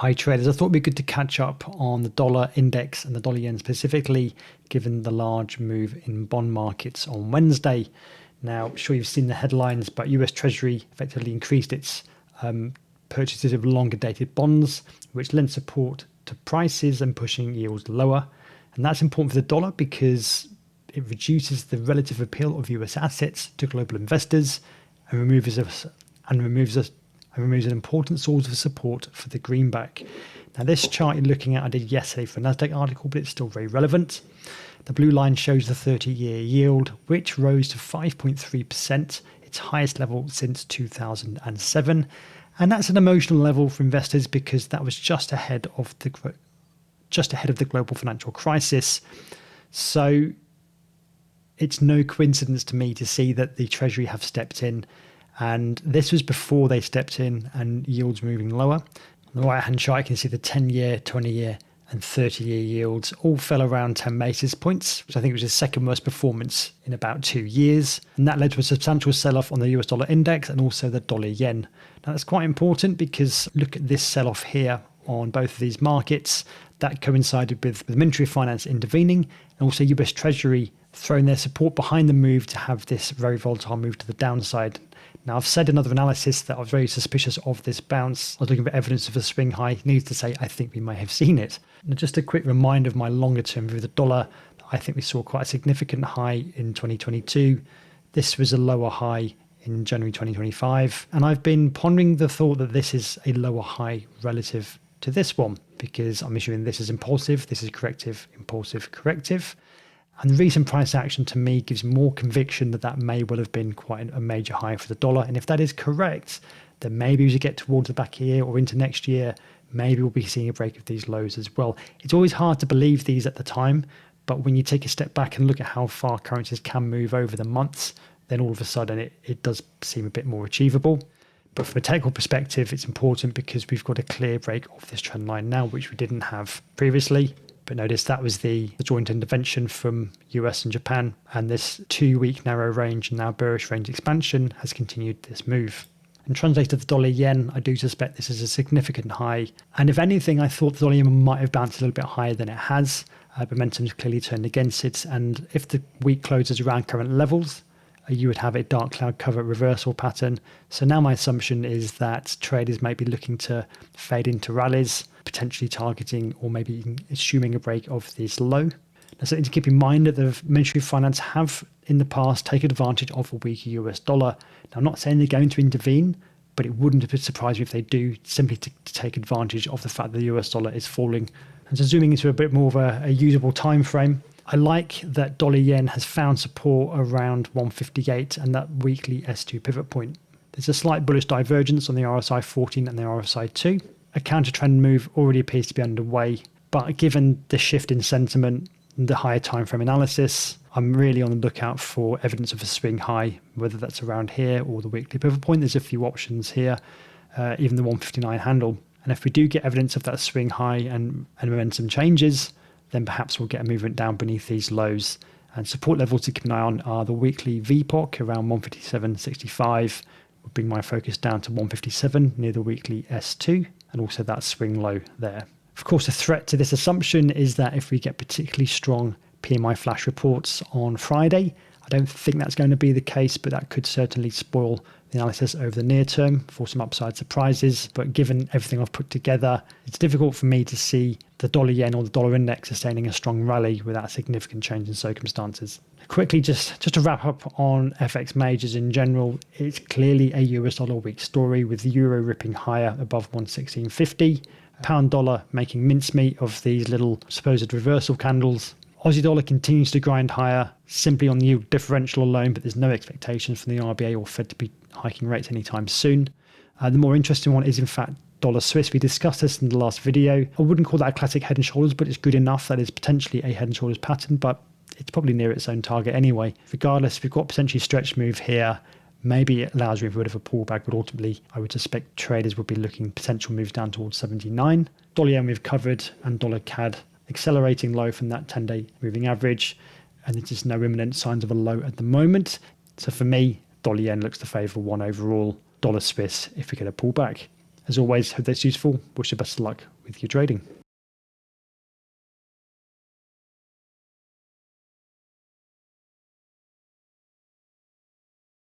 Hi traders, I thought it'd be good to catch up on the dollar index and the dollar yen specifically, given the large move in bond markets on Wednesday. Now, I'm sure you've seen the headlines, but US Treasury effectively increased its purchases of longer dated bonds, which lend support to prices and pushing yields lower. And that's important for the dollar because it reduces the relative appeal of US assets to global investors and removes an important source of support for the greenback. Now, this chart you're looking at, I did yesterday for a Nasdaq article, but it's still very relevant. The blue line shows the 30-year yield, which rose to 5.3%, its highest level since 2007. And that's an emotional level for investors because that was just ahead of the global financial crisis. So it's no coincidence to me to see that the Treasury have stepped in. And this was before they stepped in and yields moving lower. On the right-hand chart, you can see the 10-year, 20-year and 30-year yields all fell around 10 basis points, which I think was the second worst performance in about 2 years. And that led to a substantial sell-off on the US dollar index and also the dollar yen. Now, that's quite important because look at this sell-off here on both of these markets. That coincided with the Ministry of Finance intervening and also US Treasury throwing their support behind the move to have this very volatile move to the downside. Now, I've said in other analysis that I was very suspicious of this bounce. I was looking for evidence of a swing high. Needless to say, I think we may have seen it. And just a quick reminder of my longer term view of the dollar. I think we saw quite a significant high in 2022. This was a lower high in January 2025. And I've been pondering the thought that this is a lower high relative to this one, because I'm assuming this is impulsive, this is corrective, impulsive, corrective. And the recent price action to me gives more conviction that that may well have been quite a major high for the dollar. And if that is correct, then maybe as you get towards the back of the year or into next year, maybe we'll be seeing a break of these lows as well. It's always hard to believe these at the time, but when you take a step back and look at how far currencies can move over the months, then all of a sudden it does seem a bit more achievable. But from a technical perspective, it's important because we've got a clear break of this trend line now, which we didn't have previously. But notice that was the joint intervention from US and Japan, and this 2-week narrow range and now bearish range expansion has continued this move. And translated to the dollar yen, I do suspect this is a significant high. And if anything, I thought the dollar yen might have bounced a little bit higher than it has. Momentum's clearly turned against it. And if the week closes around current levels, you would have a dark cloud cover reversal pattern. So now my assumption is that traders might be looking to fade into rallies, potentially targeting or maybe even assuming a break of this low. Now, something to keep in mind that the Ministry of Finance have in the past taken advantage of a weaker US dollar. Now, I'm not saying they're going to intervene, but it wouldn't have surprised me if they do, simply to take advantage of the fact that the US dollar is falling. And so zooming into a bit more of a usable time frame, I like that dollar yen has found support around 158 and that weekly S2 pivot point. There's a slight bullish divergence on the RSI 14 and the RSI 2. A counter trend move already appears to be underway, but given the shift in sentiment and the higher time frame analysis, I'm really on the lookout for evidence of a swing high, whether that's around here or the weekly pivot point. There's a few options here, even the 159 handle. And if we do get evidence of that swing high and momentum changes, then perhaps we'll get a movement down beneath these lows. And support levels to keep an eye on are the weekly VPOC around 157.65. Would bring my focus down to 157 near the weekly S2 and also that swing low there. Of course, a threat to this assumption is that if we get particularly strong PMI flash reports on Friday, I don't think that's going to be the case, but that could certainly spoil the analysis over the near term for some upside surprises. But given everything I've put together, it's difficult for me to see the dollar yen or the dollar index sustaining a strong rally without a significant change in circumstances. Quickly, just to wrap up on FX majors in general, it's clearly a US dollar weak story with the euro ripping higher above 116.50, pound dollar making mincemeat of these little supposed reversal candles. Aussie dollar continues to grind higher simply on the yield differential alone, but there's no expectations from the RBA or Fed to be hiking rates anytime soon. The more interesting one is in fact dollar Swiss. We discussed this in the last video. I wouldn't call that a classic head and shoulders, but it's good enough that is potentially a head and shoulders pattern, but it's probably near its own target anyway. Regardless, we've got potentially stretch move here. Maybe it allows room for a bit of a pullback, but ultimately I would suspect traders would be looking potential moves down towards 79. Dollar yen we've covered, and dollar CAD accelerating low from that 10-day moving average, and there's just no imminent signs of a low at the moment. So for me, dollar yen looks the favourable one overall. Dollar Swiss if we get a pullback. As always, hope that's useful. Wish you best of luck with your trading.